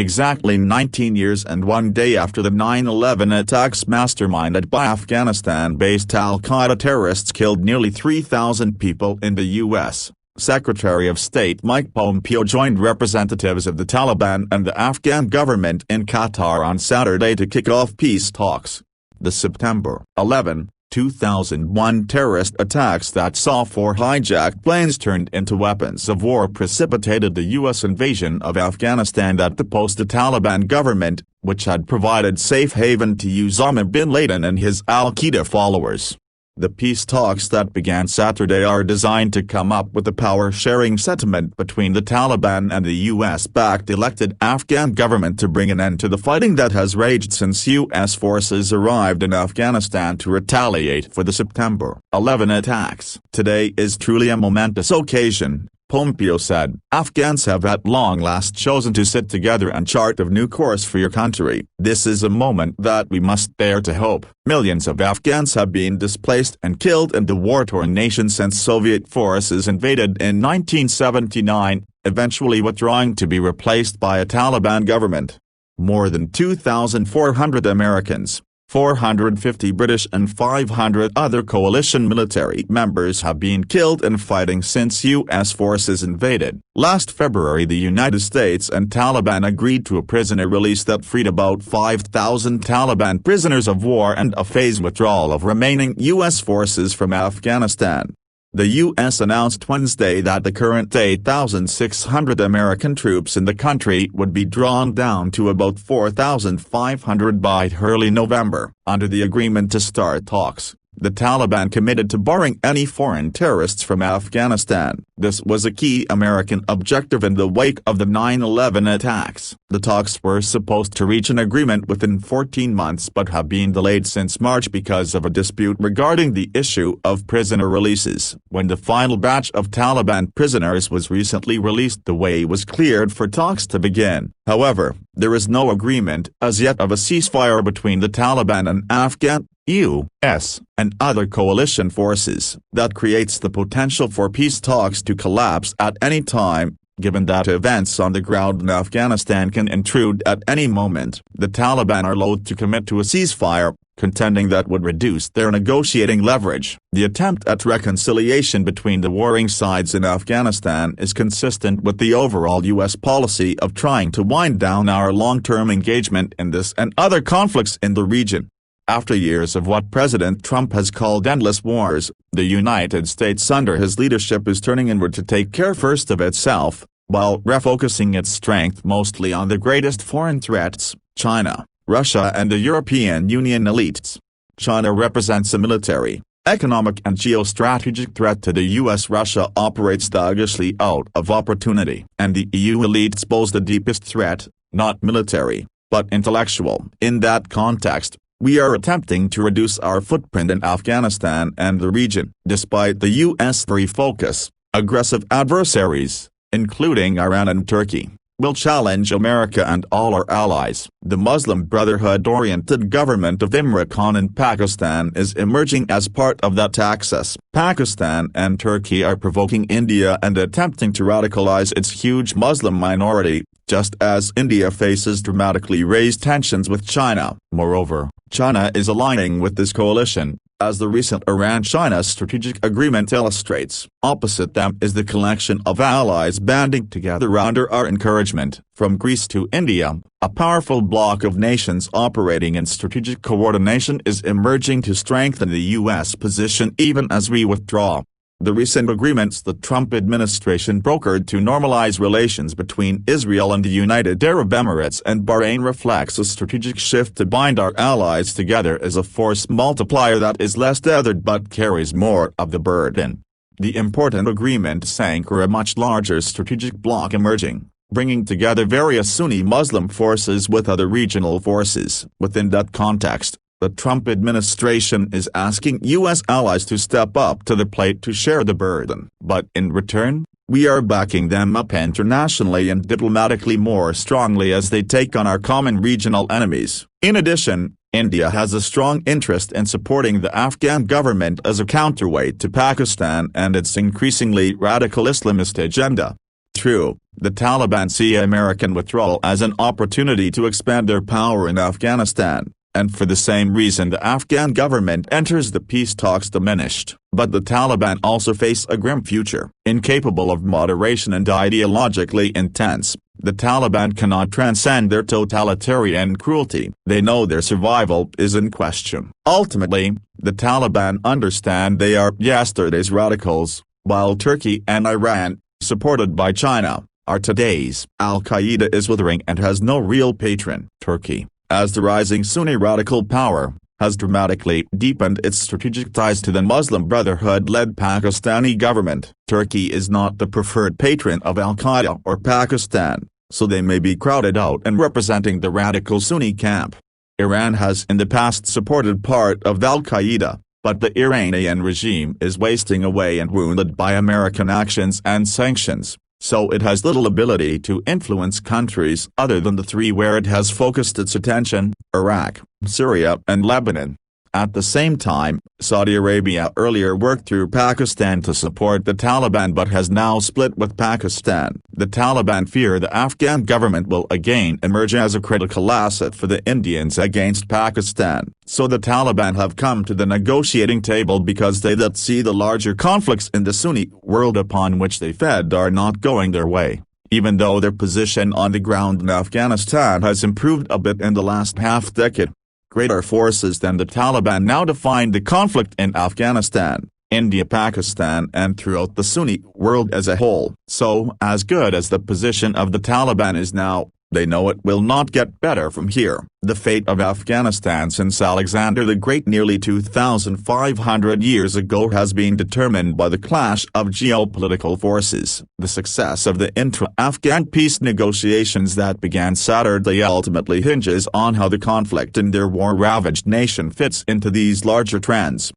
exactly 19 years and 1 day after the 9/11 attacks masterminded by Afghanistan-based al-Qaeda terrorists killed nearly 3,000 people in the U.S., Secretary of State Mike Pompeo joined representatives of the Taliban and the Afghan government in Qatar on Saturday to kick off peace talks. The September 11, 2001 terrorist attacks that saw 4 hijacked planes turned into weapons of war precipitated the U.S. invasion of Afghanistan that deposed the Taliban government, which had provided safe haven to Osama bin Laden and his al-Qaeda followers. The peace talks that began Saturday are designed to come up with a power-sharing settlement between the Taliban and the U.S.-backed elected Afghan government to bring an end to the fighting that has raged since U.S. forces arrived in Afghanistan to retaliate for the September 11 attacks. "Today is truly a momentous occasion," Pompeo said. "Afghans have at long last chosen to sit together and chart a new course for your country. This is a moment that we must dare to hope." Millions of Afghans have been displaced and killed in the war-torn nation since Soviet forces invaded in 1979, eventually withdrawing to be replaced by a Taliban government. More than 2,400 Americans, 450 British and 500 other coalition military members have been killed in fighting since U.S. forces invaded. Last February the United States and Taliban agreed to a prisoner release that freed about 5,000 Taliban prisoners of war and a phased withdrawal of remaining U.S. forces from Afghanistan. The U.S. announced Wednesday that the current 8,600 American troops in the country would be drawn down to about 4,500 by early November. Under the agreement to start talks, the Taliban committed to barring any foreign terrorists from Afghanistan. This was a key American objective in the wake of the 9/11 attacks. The talks were supposed to reach an agreement within 14 months but have been delayed since March because of a dispute regarding the issue of prisoner releases. When the final batch of Taliban prisoners was recently released, the way was cleared for talks to begin. However, there is no agreement as yet of a ceasefire between the Taliban and Afghan, U.S., and other coalition forces. That creates the potential for peace talks to collapse at any time, given that events on the ground in Afghanistan can intrude at any moment. The Taliban are loath to commit to a ceasefire, contending that would reduce their negotiating leverage. The attempt at reconciliation between the warring sides in Afghanistan is consistent with the overall U.S. policy of trying to wind down our long-term engagement in this and other conflicts in the region. After years of what President Trump has called endless wars, the United States under his leadership is turning inward to take care first of itself, while refocusing its strength mostly on the greatest foreign threats, China, Russia and the European Union elites. China represents a military, economic and geostrategic threat to the U.S. Russia operates sluggishly out of opportunity. And the EU elites pose the deepest threat, not military, but intellectual. In that context, we are attempting to reduce our footprint in Afghanistan and the region. Despite the U.S. refocus, aggressive adversaries, including Iran and Turkey, will challenge America and all our allies. The Muslim Brotherhood-oriented government of Imran Khan in Pakistan is emerging as part of that axis. Pakistan and Turkey are provoking India and attempting to radicalize its huge Muslim minority, just as India faces dramatically raised tensions with China. Moreover, China is aligning with this coalition, as the recent Iran-China strategic agreement illustrates. Opposite them is the collection of allies banding together under our encouragement. From Greece to India, a powerful bloc of nations operating in strategic coordination is emerging to strengthen the U.S. position even as we withdraw. The recent agreements the Trump administration brokered to normalize relations between Israel and the United Arab Emirates and Bahrain reflects a strategic shift to bind our allies together as a force multiplier that is less tethered but carries more of the burden. The important agreements anchor a much larger strategic bloc emerging, bringing together various Sunni Muslim forces with other regional forces. Within that context, the Trump administration is asking U.S. allies to step up to the plate to share the burden. But in return, we are backing them up internationally and diplomatically more strongly as they take on our common regional enemies. In addition, India has a strong interest in supporting the Afghan government as a counterweight to Pakistan and its increasingly radical Islamist agenda. True, the Taliban see American withdrawal as an opportunity to expand their power in Afghanistan, and for the same reason the Afghan government enters the peace talks diminished. But the Taliban also face a grim future. Incapable of moderation and ideologically intense, the Taliban cannot transcend their totalitarian cruelty. They know their survival is in question. Ultimately, the Taliban understand they are yesterday's radicals, while Turkey and Iran, supported by China, are today's. Al-Qaeda is withering and has no real patron. Turkey, as the rising Sunni radical power, has dramatically deepened its strategic ties to the Muslim Brotherhood-led Pakistani government. Turkey is not the preferred patron of Al-Qaeda or Pakistan, so they may be crowded out and representing the radical Sunni camp. Iran has in the past supported part of Al-Qaeda, but the Iranian regime is wasting away and wounded by American actions and sanctions, so it has little ability to influence countries other than the three where it has focused its attention: Iraq, Syria and Lebanon. At the same time, Saudi Arabia earlier worked through Pakistan to support the Taliban but has now split with Pakistan. The Taliban fear the Afghan government will again emerge as a critical asset for the Indians against Pakistan. So the Taliban have come to the negotiating table because they that see the larger conflicts in the Sunni world upon which they fed are not going their way. Even though their position on the ground in Afghanistan has improved a bit in the last half-decade, greater forces than the Taliban now define the conflict in Afghanistan, India, Pakistan and throughout the Sunni world as a whole. So, as good as the position of the Taliban is now, they know it will not get better from here. The fate of Afghanistan since Alexander the Great nearly 2,500 years ago has been determined by the clash of geopolitical forces. The success of the intra-Afghan peace negotiations that began Saturday ultimately hinges on how the conflict in their war-ravaged nation fits into these larger trends.